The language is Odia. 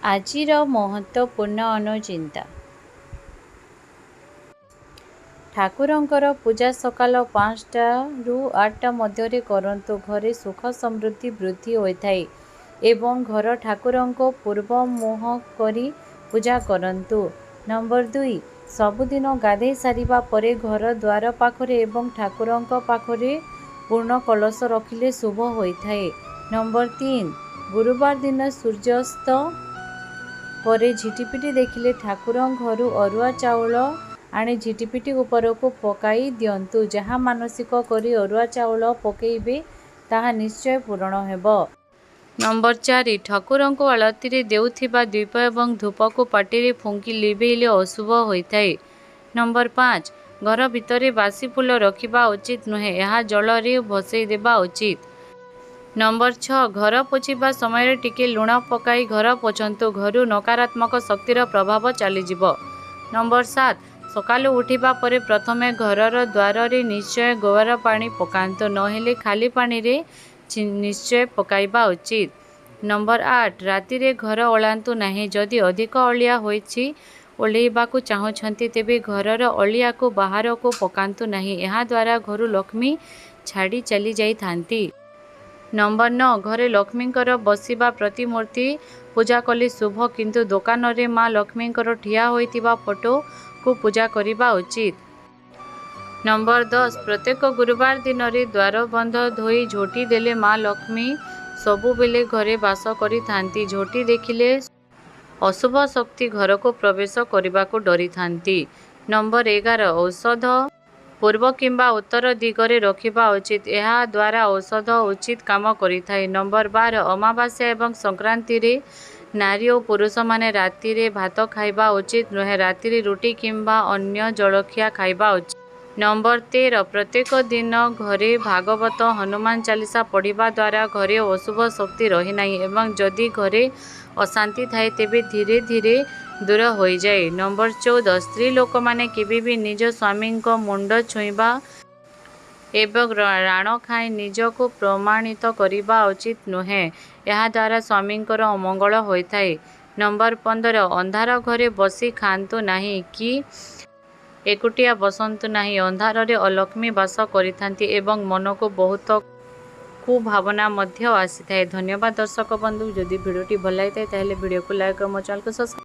ଆଜିର ମହତ୍ତ୍ୱପୂର୍ଣ୍ଣ ଅନୁଚିନ୍ତା। ଠାକୁରଙ୍କର ପୂଜା ସକାଳ 5ଟାରୁ 8ଟା ମଧ୍ୟରେ କରନ୍ତୁ। ଘରେ ସୁଖ ସମୃଦ୍ଧି ବୃଦ୍ଧି ହୋଇଥାଏ ଏବଂ ଘର ଠାକୁରଙ୍କ ପୂର୍ବ ମୁହଁ କରି ପୂଜା କରନ୍ତୁ। ନମ୍ବର 2, ସବୁଦିନ ଗାଧୋଇ ସାରିବା ପରେ ଘର ଦ୍ୱାର ପାଖରେ ଏବଂ ଠାକୁରଙ୍କ ପାଖରେ ପୂର୍ଣ୍ଣ କଳସ ରଖିଲେ ଶୁଭ ହୋଇଥାଏ। ନମ୍ବର 3, ଗୁରୁବାର ଦିନ ସୂର୍ଯ୍ୟାସ୍ତ ପରେ ଝିଟିପିଟି ଦେଖିଲେ ଠାକୁରଙ୍କ ଘରୁ ଅରୁଆ ଚାଉଳ ଆଣି ଝିଟିପିଟି ଉପରକୁ ପକାଇ ଦିଅନ୍ତୁ। ଯାହା ମାନସିକ କରି ଅରୁଆ ଚାଉଳ ପକାଇବେ ତାହା ନିଶ୍ଚୟ ପୂରଣ ହେବ। ନମ୍ବର 4, ଠାକୁରଙ୍କୁ ଆଳତିରେ ଦେଉଥିବା ଦୀପ ଏବଂ ଧୂପକୁ ପାଟିରେ ଫୁଙ୍କି ଲିଭେଇଲେ ଅଶୁଭ ହୋଇଥାଏ। ନମ୍ବର 5, ଘର ଭିତରେ ବାସି ଫୁଲ ରଖିବା ଉଚିତ ନୁହେଁ, ଏହା ଜଳରେ ଭସେଇ ଦେବା ଉଚିତ। ନମ୍ବର 6, ଘର ପୋଛିବା ସମୟରେ ଟିକେ ଲୁଣ ପକାଇ ଘର ପୋଛନ୍ତୁ। ଘରୁ ନକାରାତ୍ମକ ଶକ୍ତିର ପ୍ରଭାବ ଚାଲିଯିବ। ନମ୍ବର 7, ସକାଳୁ ଉଠିବା ପରେ ପ୍ରଥମେ ଘରର ଦ୍ୱାରରେ ନିଶ୍ଚୟ ଗୋବର ପାଣି ପକାନ୍ତୁ, ନହେଲେ ଖାଲି ପାଣିରେ ନିଶ୍ଚୟ ପକାଇବା ଉଚିତ। ନମ୍ବର 8, ରାତିରେ ଘର ଓଳାନ୍ତୁ ନାହିଁ। ଯଦି ଅଧିକ ଅଳିଆ ହୋଇଛି ଓଳାଇବାକୁ ଚାହୁଁଛନ୍ତି ତେବେ ଘରର ଅଳିଆକୁ ବାହାରକୁ ପକାନ୍ତୁ ନାହିଁ, ଏହାଦ୍ୱାରା ଘରୁ ଲକ୍ଷ୍ମୀ ଛାଡ଼ି ଚାଲି ଯାଇଥାନ୍ତି। ନମ୍ବର 9, ଘରେ ଲକ୍ଷ୍ମୀଙ୍କର ବସିବା ପ୍ରତିମୂର୍ତ୍ତି ପୂଜା କଲେ ଶୁଭ, କିନ୍ତୁ ଦୋକାନରେ ମା ଲକ୍ଷ୍ମୀଙ୍କର ଠିଆ ହୋଇଥିବା ଫଟୋକୁ ପୂଜା କରିବା ଉଚିତ। ନମ୍ବର 10, ପ୍ରତ୍ୟେକ ଗୁରୁବାର ଦିନରେ ଦ୍ୱାର ବନ୍ଧ ଧୋଇ ଝୋଟି ଦେଲେ ମା ଲକ୍ଷ୍ମୀ ସବୁବେଳେ ଘରେ ବାସ କରିଥାନ୍ତି। ଝୋଟି ଦେଖିଲେ ଅଶୁଭ ଶକ୍ତି ଘରକୁ ପ୍ରବେଶ କରିବାକୁ ଡରିଥାନ୍ତି। ନମ୍ବର 11, ଔଷଧ ପୂର୍ବ କିମ୍ବା ଉତ୍ତର ଦିଗରେ ରଖିବା ଉଚିତ, ଏହା ଦ୍ୱାରା ଔଷଧ ଉଚିତ କାମ କରିଥାଏ। ନମ୍ବର 12, ଅମାବାସ୍ୟା ଏବଂ ସଂକ୍ରାନ୍ତିରେ ନାରୀ ଓ ପୁରୁଷମାନେ ରାତିରେ ଭାତ ଖାଇବା ଉଚିତ ନୁହେଁ, ରାତିରେ ରୁଟି କିମ୍ବା ଅନ୍ୟ ଜଳଖିଆ ଖାଇବା ଉଚିତ। ନମ୍ବର 13, ପ୍ରତ୍ୟେକ ଦିନ ଘରେ ଭାଗବତ ହନୁମାନ ଚାଳିଶା ପଢ଼ିବା ଦ୍ୱାରା ଘରେ ଅଶୁଭ ଶକ୍ତି ରହେନାହିଁ ଏବଂ ଯଦି ଘରେ ଅଶାନ୍ତି ଥାଏ ତେବେ ଧୀରେ ଧୀରେ ଦୂର ହୋଇଯାଏ। ନମ୍ବର 14, ସ୍ତ୍ରୀ ଲୋକମାନେ କେବେ ବି ନିଜ ସ୍ୱାମୀଙ୍କ ମୁଣ୍ଡ ଛୁଇଁବା ଏବଂ ରାଣ ଖାଇ ନିଜକୁ ପ୍ରମାଣିତ କରିବା ଉଚିତ ନୁହେଁ, ଏହାଦ୍ୱାରା ସ୍ୱାମୀଙ୍କର ଅମଙ୍ଗଳ ହୋଇଥାଏ। ନମ୍ବର 15, ଅନ୍ଧାର ଘରେ ବସି ଖାଆନ୍ତୁ ନାହିଁ କି ଏକୁଟିଆ ବସନ୍ତୁ ନାହିଁ, ଅନ୍ଧାରରେ ଅଲକ୍ଷ୍ମୀ ବାସ କରିଥାନ୍ତି ଏବଂ ମନକୁ ବହୁତ କୁଭାବନା ମଧ୍ୟ ଆସିଥାଏ। ଧନ୍ୟବାଦ ଦର୍ଶକ ବନ୍ଧୁ, ଯଦି ଭିଡ଼ିଓଟି ଭଲ ଲାଗିଥାଏ ତାହେଲେ ଭିଡ଼ିଓକୁ ଲାଇକ୍ ଓ ମୋ ଚ୍ୟାନେଲକୁ ସବସ୍କ୍ରାଇବ୍